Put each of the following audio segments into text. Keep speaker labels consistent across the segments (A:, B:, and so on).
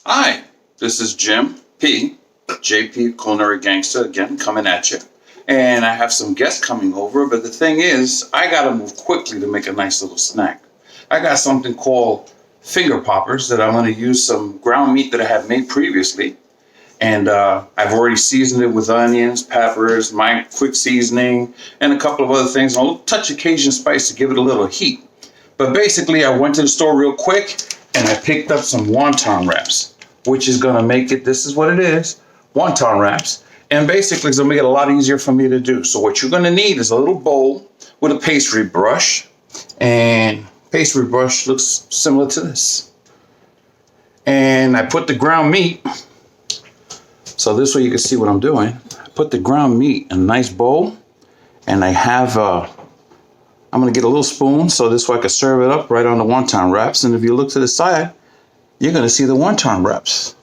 A: Hi, this is Jim P, JP Culinary Gangster, again coming at you. And I have some guests coming over, but the thing is, I gotta move quickly to make a nice little snack. I got something called finger poppers that I'm gonna use some ground meat that I have made previously. And I've already seasoned it with onions, peppers, my quick seasoning, and a couple of other things, and a little touch of Cajun spice to give it a little heat. But basically, I went to the store real quick and I picked up some wonton wraps, which is gonna make it, this is what it is, wonton wraps. And basically, it's gonna make it a lot easier for me to do. So what you're gonna need is a little bowl with a pastry brush. And pastry brush looks similar to this. And I put the ground meat, so this way you can see what I'm doing. I put the ground meat in a nice bowl, and I have, I'm gonna get a little spoon, so this way I can serve it up right on the wonton wraps. And if you look to the side, you're gonna see the wonton wraps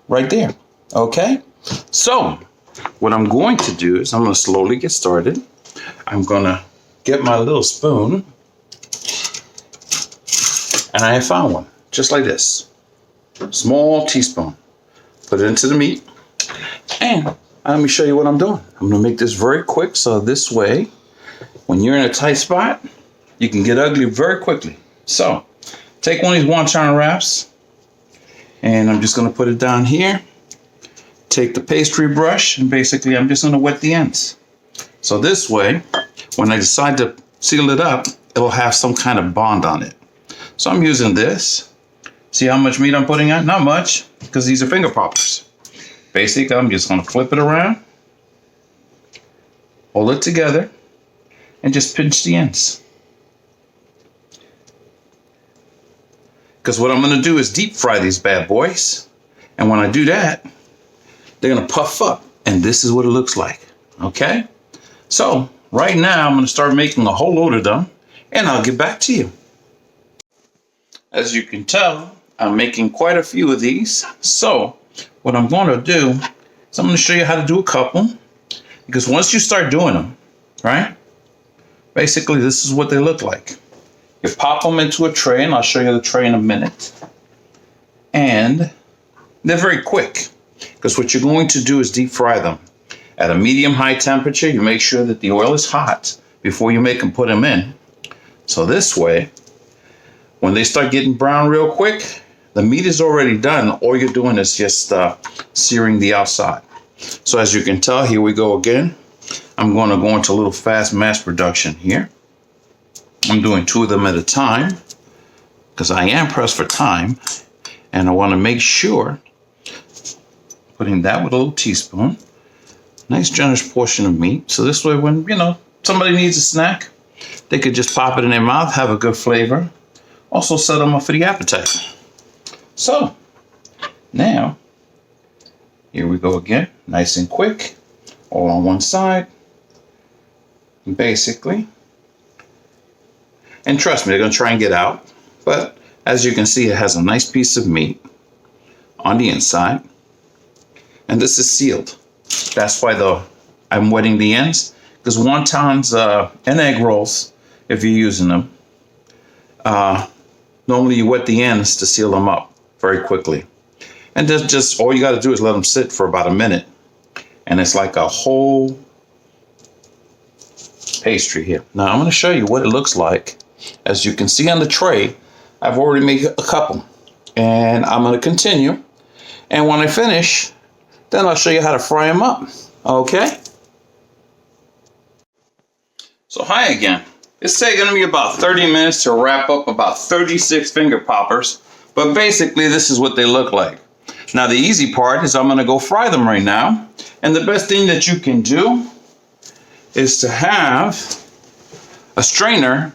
A: right there, okay? So, what I'm going to do is I'm gonna slowly get started. I'm gonna get my little spoon, and I have found one, just like this. Small teaspoon. Put it into the meat, and let me show you what I'm doing. I'm gonna make this very quick, so this way, when you're in a tight spot, you can get ugly very quickly. So, take one of these wonton wraps, and I'm just gonna put it down here. Take the pastry brush, and basically I'm just gonna wet the ends. So this way, when I decide to seal it up, it'll have some kind of bond on it. So I'm using this. See how much meat I'm putting on? Not much, because these are finger poppers. Basically, I'm just gonna flip it around, hold it together, and just pinch the ends. Because what I'm gonna do is deep fry these bad boys. And when I do that, they're gonna puff up, and this is what it looks like, okay? So, right now, I'm gonna start making a whole load of them, and I'll get back to you. As you can tell, I'm making quite a few of these. So, what I'm gonna do is I'm gonna show you how to do a couple, because once you start doing them, right? Basically, this is what they look like. You pop them into a tray, and I'll show you the tray in a minute. And they're very quick, because what you're going to do is deep fry them at a medium-high temperature. You make sure that the oil is hot before you make them put them in. So this way, when they start getting brown real quick, the meat is already done. All you're doing is just searing the outside. So as you can tell, here we go again. I'm going to go into a little fast mass production here. I'm doing 2 of them at a time because I am pressed for time, and I want to make sure, putting that with a little teaspoon, nice generous portion of meat. So this way, when somebody needs a snack, they could just pop it in their mouth, have a good flavor. Also set them up for the appetite. So now, here we go again, nice and quick, all on one side, basically. And trust me, they're gonna try and get out, but as you can see, it has a nice piece of meat on the inside, and this is sealed. That's why I'm wetting the ends, because wontons and egg rolls, if you're using them, normally you wet the ends to seal them up very quickly. And just all you got to do is let them sit for about a minute, and it's like a whole pastry here. Now I'm going to show you what it looks like. As you can see on the tray, I've already made a couple, and I'm going to continue. And when I finish, then I'll show you how to fry them up. Okay? So hi again. It's taking me about 30 minutes to wrap up about 36 finger poppers, but basically this is what they look like. Now the easy part is I'm going to go fry them right now, and the best thing that you can do is to have a strainer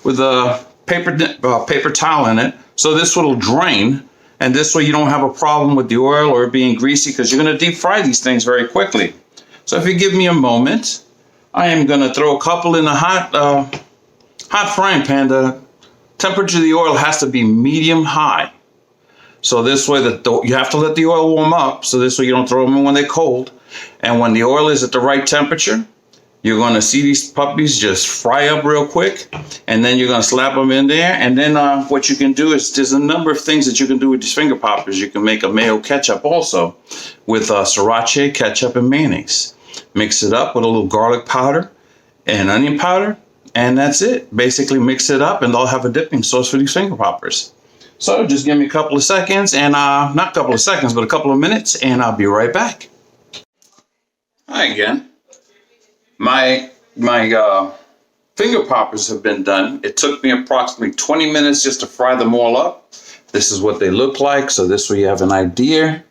A: with a paper towel in it, so this will drain, and this way you don't have a problem with the oil or it being greasy, because you're going to deep fry these things very quickly. So if you give me a moment, I am going to throw a couple in a hot frying pan. The temperature of the oil has to be medium high. So this way you have to let the oil warm up, so this way you don't throw them in when they're cold. And when the oil is at the right temperature, You're going to see these puppies just fry up real quick, and then you're going to slap them in there. And then what you can do is there's a number of things that you can do with these finger poppers. You can make a mayo ketchup also with sriracha, ketchup, and mayonnaise. Mix it up with a little garlic powder and onion powder, and that's it. Basically mix it up, and they'll have a dipping sauce for these finger poppers. So just give me a couple of seconds, and not a couple of seconds, but a couple of minutes, and I'll be right back. Hi again. My finger poppers have been done. It took me approximately 20 minutes just to fry them all up. This is what they look like. So this way you have an idea.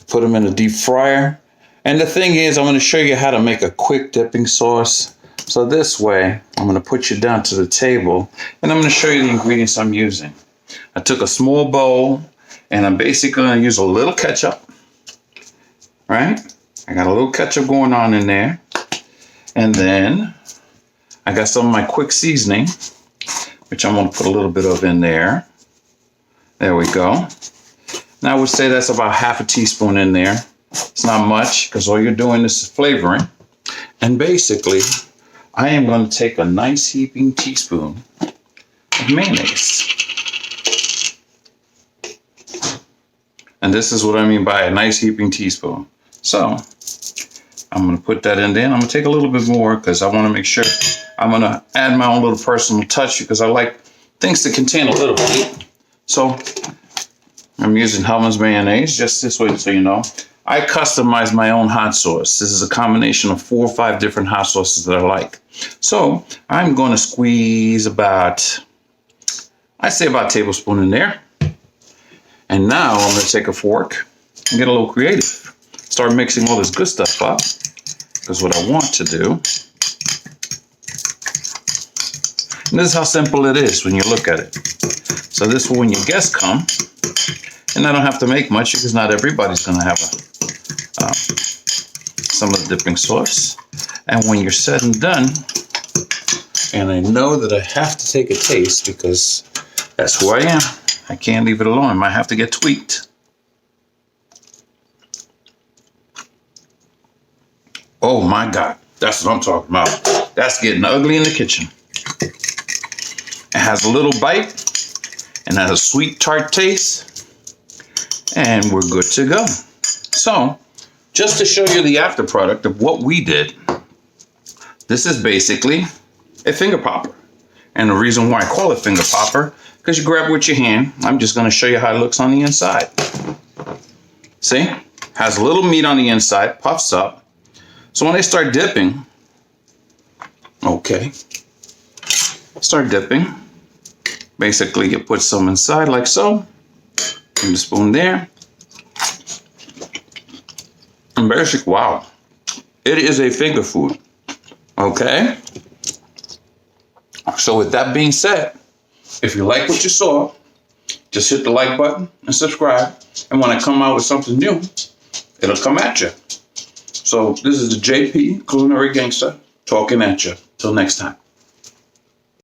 A: Put them in a deep fryer. And the thing is, I'm going to show you how to make a quick dipping sauce. So this way, I'm going to put you down to the table, and I'm going to show you the ingredients I'm using. I took a small bowl, and I'm basically going to use a little ketchup. Right? I got a little ketchup going on in there. And then I got some of my quick seasoning, which I'm going to put a little bit of in there. There we go. Now I would say that's about half a teaspoon in there. It's not much because all you're doing is flavoring. And basically, I am going to take a nice heaping teaspoon of mayonnaise. And this is what I mean by a nice heaping teaspoon. So I'm going to put that in there, and I'm going to take a little bit more because I want to make sure I'm going to add my own little personal touch because I like things to contain a little heat. So I'm using Hellmann's mayonnaise just this way so you know. I customize my own hot sauce. This is a combination of 4 or 5 different hot sauces that I like. So I'm going to squeeze about, I'd say about a tablespoon in there. And now I'm going to take a fork and get a little creative. Start mixing all this good stuff up, because what I want to do, and this is how simple it is when you look at it. So this way when your guests come, and I don't have to make much because not everybody's going to have some of the dipping sauce. And when you're said and done, and I know that I have to take a taste because that's who I am. I can't leave it alone. I might have to get tweaked. Oh my God, that's what I'm talking about. That's getting ugly in the kitchen. It has a little bite and has a sweet tart taste, and we're good to go. So, just to show you the after product of what we did, this is basically a finger popper. And the reason why I call it finger popper, because you grab it with your hand. I'm just going to show you how it looks on the inside. See? Has a little meat on the inside, puffs up. So when I start dipping, start dipping. Basically, you put some inside like so. And the spoon there. And basically, wow. It is a finger food. Okay? So with that being said, if you like what you saw, just hit the like button and subscribe. And when I come out with something new, it'll come at you. So this is the JP Culinary Gangster talking at you. Till next time.